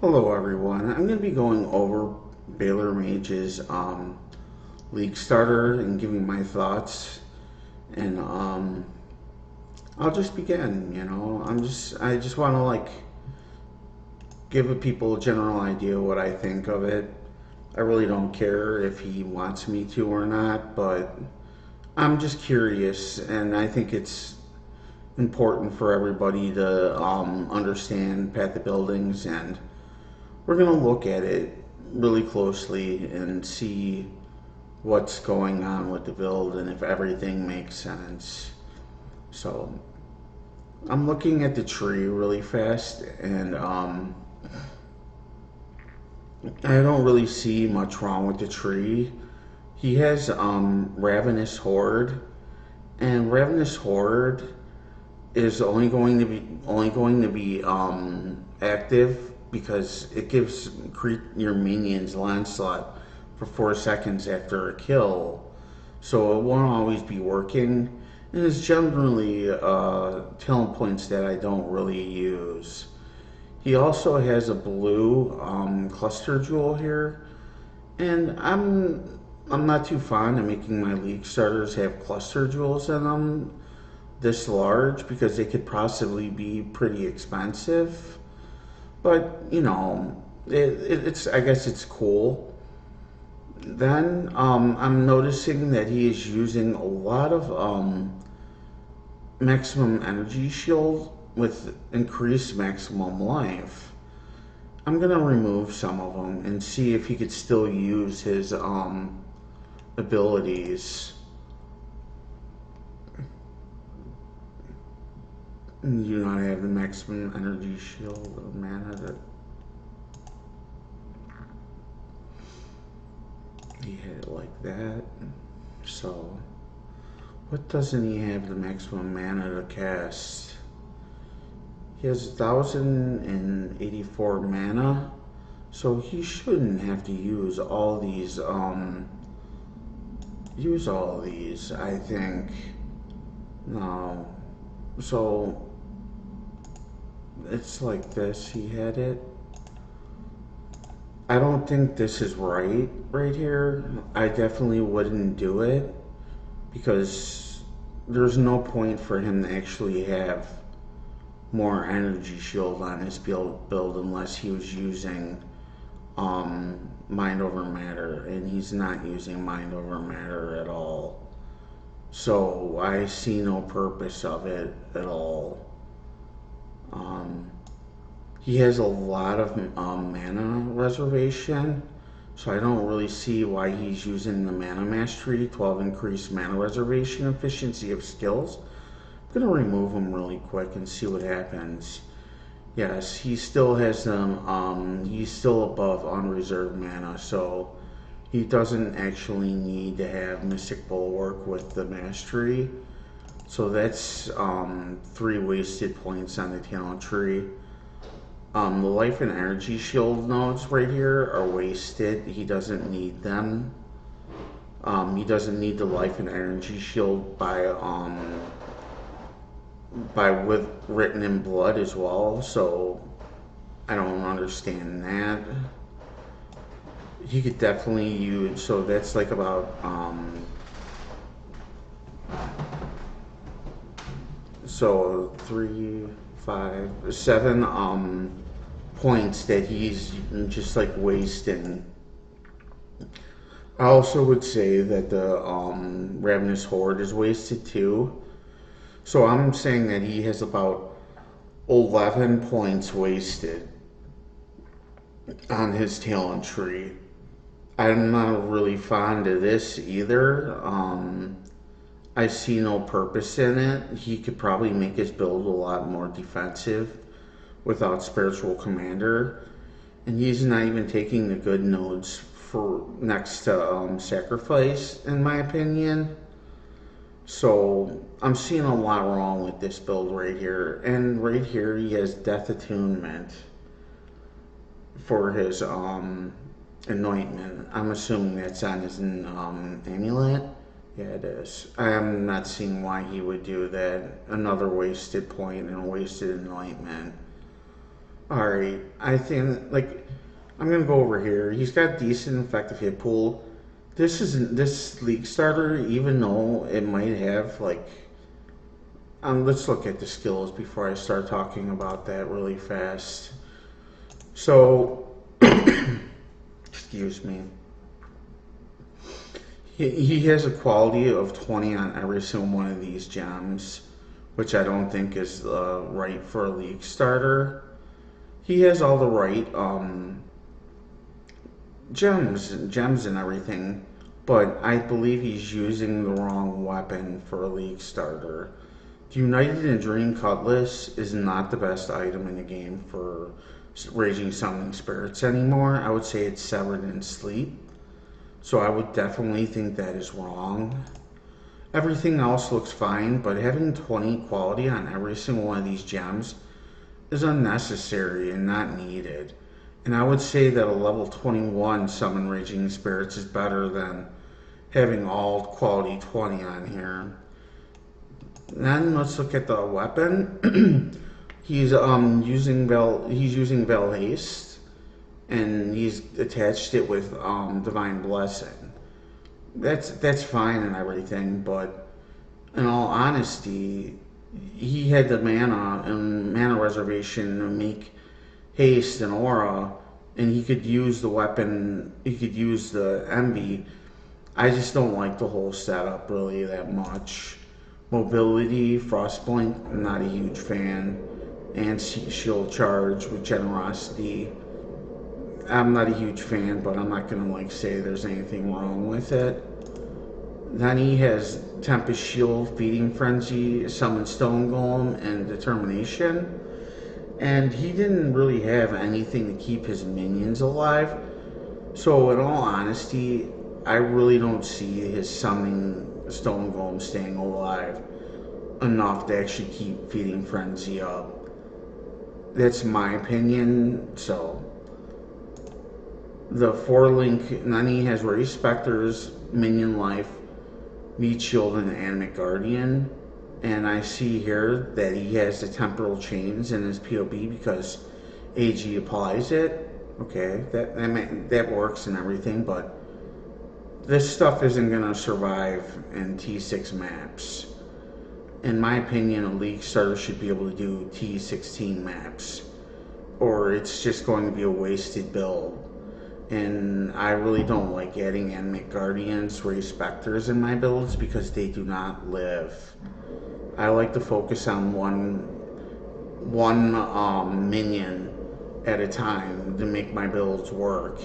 Hello everyone. I'm going to be going over Balor Mage's League starter and giving my thoughts. And I'll just begin. I just want to give people a general idea what I think of it. I really don't care if he wants me to or not, but I'm just curious, and I think it's important for everybody to understand Path of Buildings, and we're going to look at it really closely and see what's going on with the build and if everything makes sense. So I'm looking at the tree really fast, and I don't really see much wrong with the tree. He has Ravenous Horde, and Ravenous Horde is only going to be active because it gives your minions Lancelot for 4 seconds after a kill, so it won't always be working. And it's generally talent points that I don't really use. He also has a blue cluster jewel here, and I'm not too fond of making my league starters have cluster jewels in them this large because they could possibly be pretty expensive. But it's I guess it's cool. Then I'm noticing that he is using a lot of maximum energy shield with increased maximum life. I'm gonna remove some of them and see if he could still use his abilities. And do not have the maximum energy shield or mana that he had it like that. So what doesn't he have the maximum mana to cast? He has 1084 mana, so he shouldn't have to use all these I think. No. So it's like this, he had it. I don't think this is right here. I definitely wouldn't do it because there's no point for him to actually have more energy shield on his build unless he was using mind over matter, and he's not using mind over matter at all. So I see no purpose of it at all. He has a lot of mana reservation, so I don't really see why he's using the mana mastery, 12 increased mana reservation, efficiency of skills. I'm gonna remove him really quick and see what happens. Yes, he still has them. He's still above unreserved mana, so he doesn't actually need to have Mystic Bulwark with the mastery. So that's 3 wasted points on the talent tree. The life and energy shield nodes right here are wasted. He doesn't need them. He doesn't need the life and energy shield by with written in blood as well. So I don't understand that. He could definitely use. So that's like about so 3, 5, 7 points that he's just like wasting. I also would say that the Ravenous Horde is wasted too. So I'm saying that he has about 11 points wasted on his talent tree. I'm not really fond of this either. I see no purpose in it. He could probably make his build a lot more defensive without Spiritual Commander. And he's not even taking the good nodes for next to Sacrifice, in my opinion. So I'm seeing a lot wrong with this build right here. And right here he has Death Attunement for his anointment. I'm assuming that's on his amulet. Yeah, it is. I'm not seeing why he would do that. Another wasted point and a wasted enlightenment. Alright, I think, like, I'm gonna go over here. He's got decent effective hit pool. This isn't this league starter, even though it might have, like, let's look at the skills before I start talking about that really fast. So, excuse me. He has a quality of 20 on every single one of these gems, which I don't think is right for a league starter. He has all the right gems and everything, but I believe he's using the wrong weapon for a league starter. The United and Dream Cutlass is not the best item in the game for Raging Summoning Spirits anymore. I would say it's Severed in Sleep. So I would definitely think that is wrong. Everything else looks fine, but having 20 quality on every single one of these gems is unnecessary and not needed. And I would say that a level 21 Summon Raging Spirits is better than having all quality 20 on here. Then let's look at the weapon. He's using Vel Haste, and he's attached it with Divine Blessing. That's fine and everything, but in all honesty, he had the mana and mana reservation to make haste and aura, and he could use the weapon. He could use the envy. I just don't like the whole setup really that much. Mobility, Frostblink, I'm not a huge fan, and shield charge with generosity. I'm not a huge fan, but I'm not gonna like say there's anything wrong with it. Then he has Tempest Shield, Feeding Frenzy, Summon Stone Golem, and Determination. And he didn't really have anything to keep his minions alive. So in all honesty, I really don't see his Summoning Stone Golem staying alive enough to actually keep Feeding Frenzy up. That's my opinion. So the 4-link, and then he has Ray Specters, Minion Life, Meat Shield, and Animate Guardian. And I see here that he has the Temporal Chains in his PoE because AG applies it. Okay, that works and everything, but this stuff isn't going to survive in T6 maps. In my opinion, a league starter should be able to do T16 maps, or it's just going to be a wasted build. And I really don't like adding Animate Guardians, Ray Specters in my builds because they do not live. I like to focus on one minion at a time to make my builds work.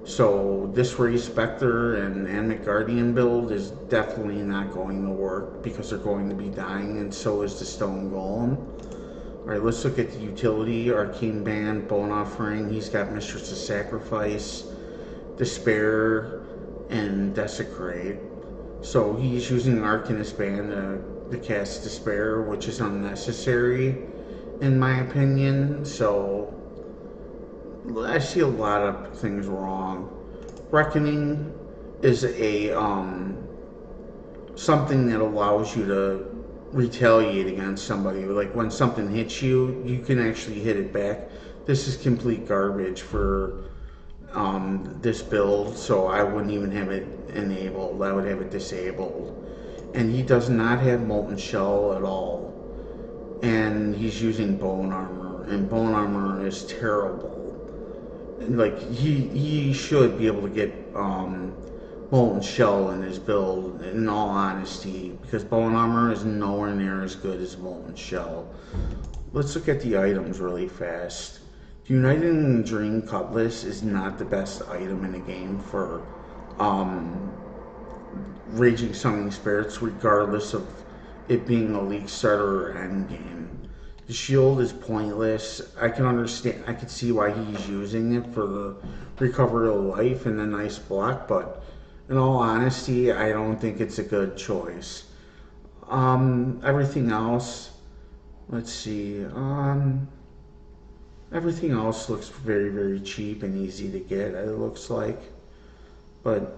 So this Ray Specter and Animate Guardian build is definitely not going to work because they're going to be dying, and so is the Stone Golem. Alright, let's look at the utility. Arcane Band, Bone Offering. He's got Mistress of Sacrifice, Despair, and Desecrate. So he's using Arcanist Band to cast Despair, which is unnecessary in my opinion. So I see a lot of things wrong. Reckoning is a something that allows you to retaliate against somebody. Like when something hits you, you can actually hit it back. This is complete garbage for this build, so I wouldn't even have it enabled. I would have it disabled. And he does not have Molten Shell at all. And he's using Bone Armor, and Bone Armor is terrible. Like he should be able to get Molten Shell in his build, in all honesty, because Bone Armor is nowhere near as good as Molten Shell. Let's look at the items really fast. The United Dream Cutlass is not the best item in the game for Raging Summoning Spirits, regardless of it being a league starter or endgame. The shield is pointless. I can see why he's using it for the recovery of life and the nice block, but in all honesty, I don't think it's a good choice. Everything else, let's see, everything else looks very, very cheap and easy to get, it looks like. But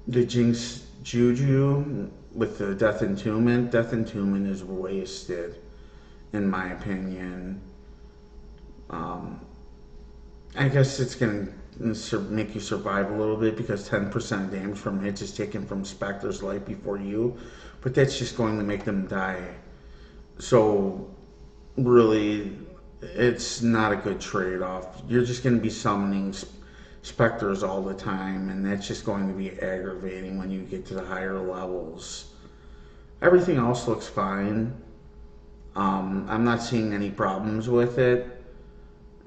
the Jinx Juju with the Death Entombment is wasted, in my opinion. Um, I guess it's going to make you survive a little bit because 10% damage from hits is taken from Spectre's life before you, but that's just going to make them die. So, really, it's not a good trade off. You're just going to be summoning Spectres all the time, and that's just going to be aggravating when you get to the higher levels. Everything else looks fine. I'm not seeing any problems with it.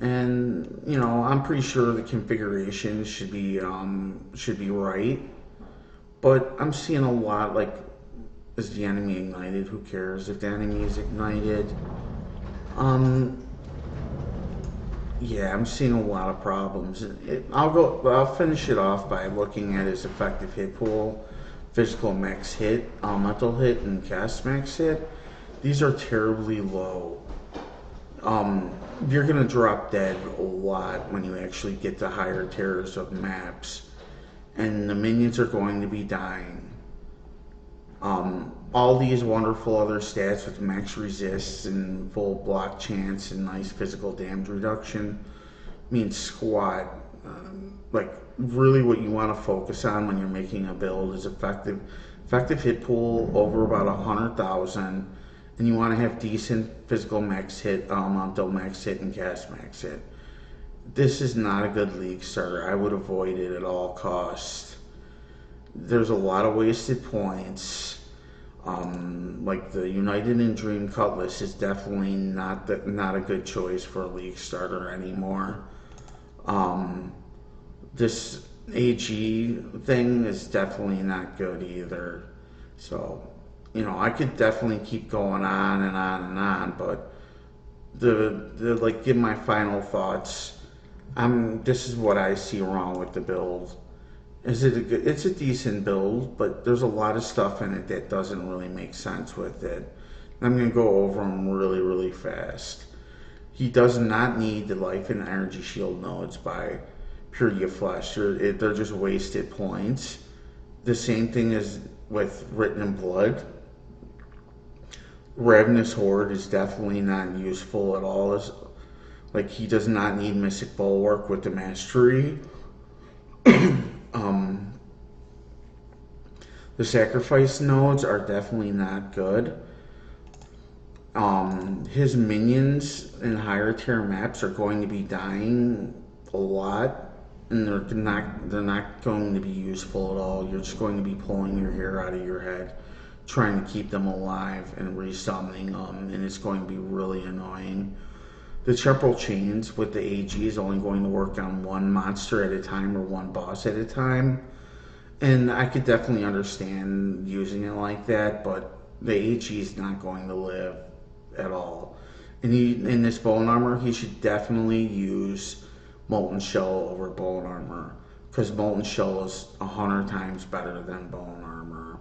And I'm pretty sure the configuration should be right, but I'm seeing a lot like, is the enemy ignited? Who cares if the enemy is ignited? Um, yeah, I'm seeing a lot of problems. I'll finish it off by looking at his effective hit pool, physical max hit, mental hit, and cast max hit. These are terribly low. You're gonna drop dead a lot when you actually get to higher tiers of maps, and the minions are going to be dying. All these wonderful other stats with max resist and full block chance and nice physical damage reduction means squat. Like, really, what you want to focus on when you're making a build is effective hit pool over about 100,000, and you want to have decent physical max hit, mental max hit, and cast max hit. This is not a good league starter. I would avoid it at all costs. There's a lot of wasted points. Like the United and Dream Cutlass is definitely not a good choice for a league starter anymore. This AG thing is definitely not good either. So, I could definitely keep going on and on and on, but the like, give my final thoughts. This is what I see wrong with the build. It's a decent build, but there's a lot of stuff in it that doesn't really make sense with it. I'm going to go over them really, really fast. He does not need the life and energy shield nodes by Purity of Flesh. They're just wasted points. The same thing is with Written in Blood. Ravenous Horde is definitely not useful at all. Like, he does not need Mystic Bulwark with the Mastery. The sacrifice nodes are definitely not good. His minions in higher tier maps are going to be dying a lot, and they're not going to be useful at all. You're just going to be pulling your hair out of your head trying to keep them alive and resummoning them, and it's going to be really annoying. The temporal chains with the AG is only going to work on one monster at a time or one boss at a time. And I could definitely understand using it like that, but the AG is not going to live at all. And in this bone armor, he should definitely use Molten Shell over bone armor, because Molten Shell is 100 times better than bone armor.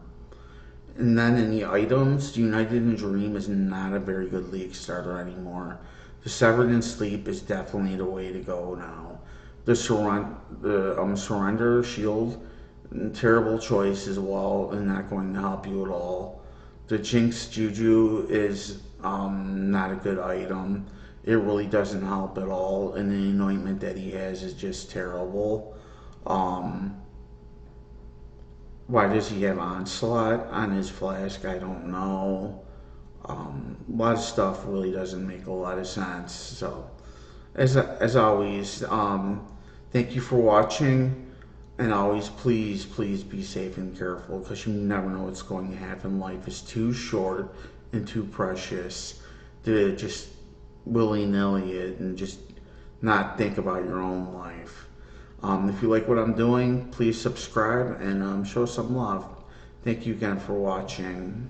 And then in the items, United and Dream is not a very good league starter anymore. The Severed in Sleep is definitely the way to go now. The Surrender Shield, terrible choice as well, and not going to help you at all. The Jinx Juju is not a good item. It really doesn't help at all, and the anointment that he has is just terrible. Why does he have Onslaught on his flask? I don't know. A lot of stuff really doesn't make a lot of sense. So, as always, thank you for watching, and always please be safe and careful, because you never know what's going to happen. Life is too short and too precious to just willy-nilly it and just not think about your own life. If you like what I'm doing, please subscribe and show some love. Thank you again for watching.